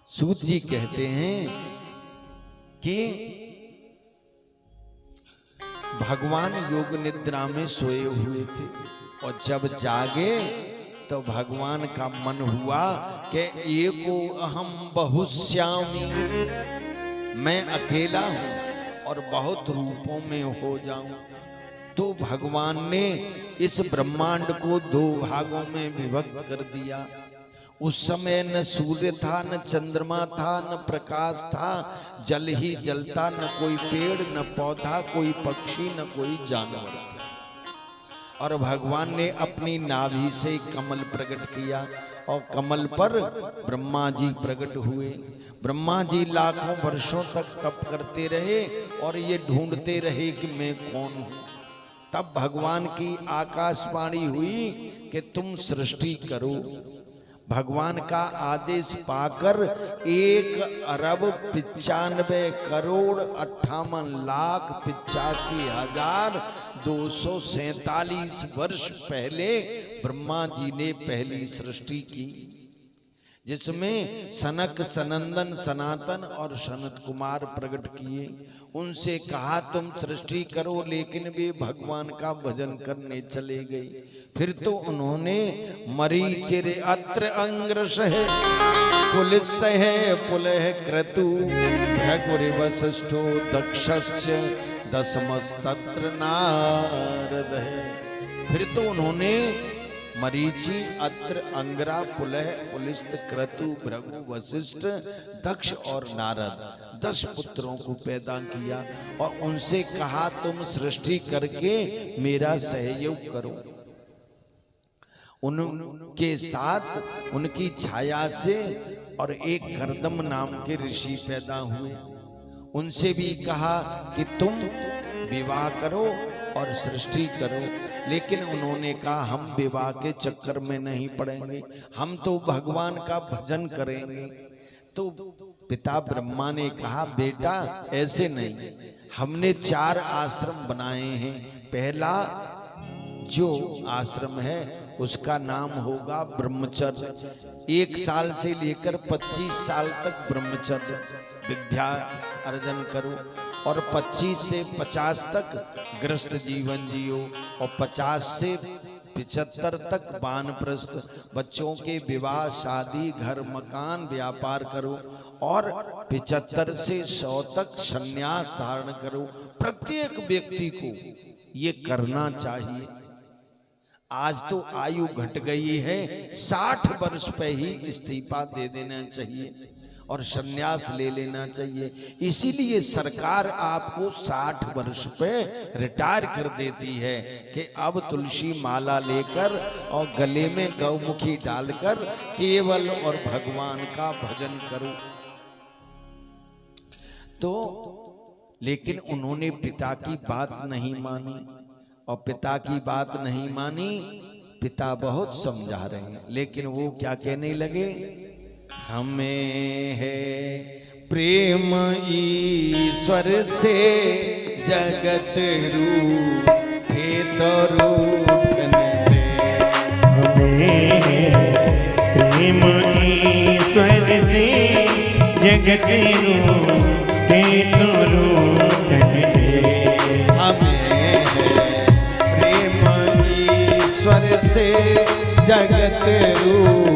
सूत जी कहते हैं कि भगवान योग निद्रा में सोए हुए थे और जब जागे तो भगवान का मन हुआ कि एको अहम बहुश्यामी, मैं अकेला हूं और बहुत रूपों में हो जाऊं। तो भगवान ने इस ब्रह्मांड को दो भागों में विभक्त कर दिया। उस समय न सूर्य था, न चंद्रमा था, न प्रकाश था, जल ही जल था, न कोई पेड़, न पौधा, कोई पक्षी, न कोई जानवर था। और भगवान ने अपनी नाभि से कमल प्रकट किया और कमल पर ब्रह्मा जी प्रकट हुए। ब्रह्मा जी लाखों वर्षों तक तप करते रहे और ये ढूंढते रहे कि मैं कौन हूं। तब भगवान की आकाशवाणी हुई कि तुम सृष्टि करो। भगवान का आदेश पाकर 1,58,85,85,247 वर्ष पहले ब्रह्मा जी ने पहली सृष्टि की, जिसमें सनक, सनंदन, सनातन और सनत कुमार प्रकट किए। उनसे कहा तुम सृष्टि करो, लेकिन वे भगवान का भजन करने चले गए। फिर तो उन्होंने मरीचिर अत्र अंग्रश है पुलिस्त है पुलह क्रतु भृगुरि वसिष्ठो दक्षस्य दशमस्तत्र नारद है। फिर तो उन्होंने मरीचि, अत्र, अंगरा, पुलह, पुलिस्त, क्रतु, भृगु, वशिष्ठ, दक्ष और नारद 10 पुत्रों को पैदा किया और उनसे कहा तुम सृष्टि करके मेरा सहयोग करो। उनके साथ उनकी छाया से और एक कर्दम नाम के ऋषि पैदा हुए। उनसे भी कहा कि तुम विवाह करो और सृष्टि करो, लेकिन उन्होंने कहा हम विवाह के चक्कर में नहीं पड़ेंगे, हम तो भगवान का भजन करेंगे। तो पिता ब्रह्मा ने कहा बेटा ऐसे नहीं, हमने 4 आश्रम बनाए हैं। पहला जो आश्रम है उसका नाम होगा ब्रह्मचर्य। 1 साल से लेकर 25 साल तक ब्रह्मचर्य विद्या अर्जन करो और 25 से 50 तक गृहस्थ जीवन जियो और 50 से 75 तक वानप्रस्थ, बच्चों के विवाह, शादी, घर, मकान, व्यापार करो और 75 से 100 तक संन्यास धारण करो। प्रत्येक व्यक्ति को ये करना चाहिए। आज तो आयु घट गई है, 60 वर्ष पे ही इस्तीफा दे देना चाहिए और संन्यास ले लेना चाहिए। इसीलिए सरकार आपको 60 वर्ष पे रिटायर कर देती है कि अब तुलसी माला लेकर और गले में गौमुखी डालकर केवल और भगवान का भजन करो। तो लेकिन उन्होंने पिता की बात नहीं मानी और पिता की बात नहीं मानी। पिता बहुत समझा रहे हैं, लेकिन वो क्या कहने लगे, हमें है प्रेम ईश्वर से जगत रूठे तो रूठने दे। हमें प्रेम ईश्वर से जगत रूठे तो रूठने दे। हमें प्रेम ईश्वर से जगत रूठे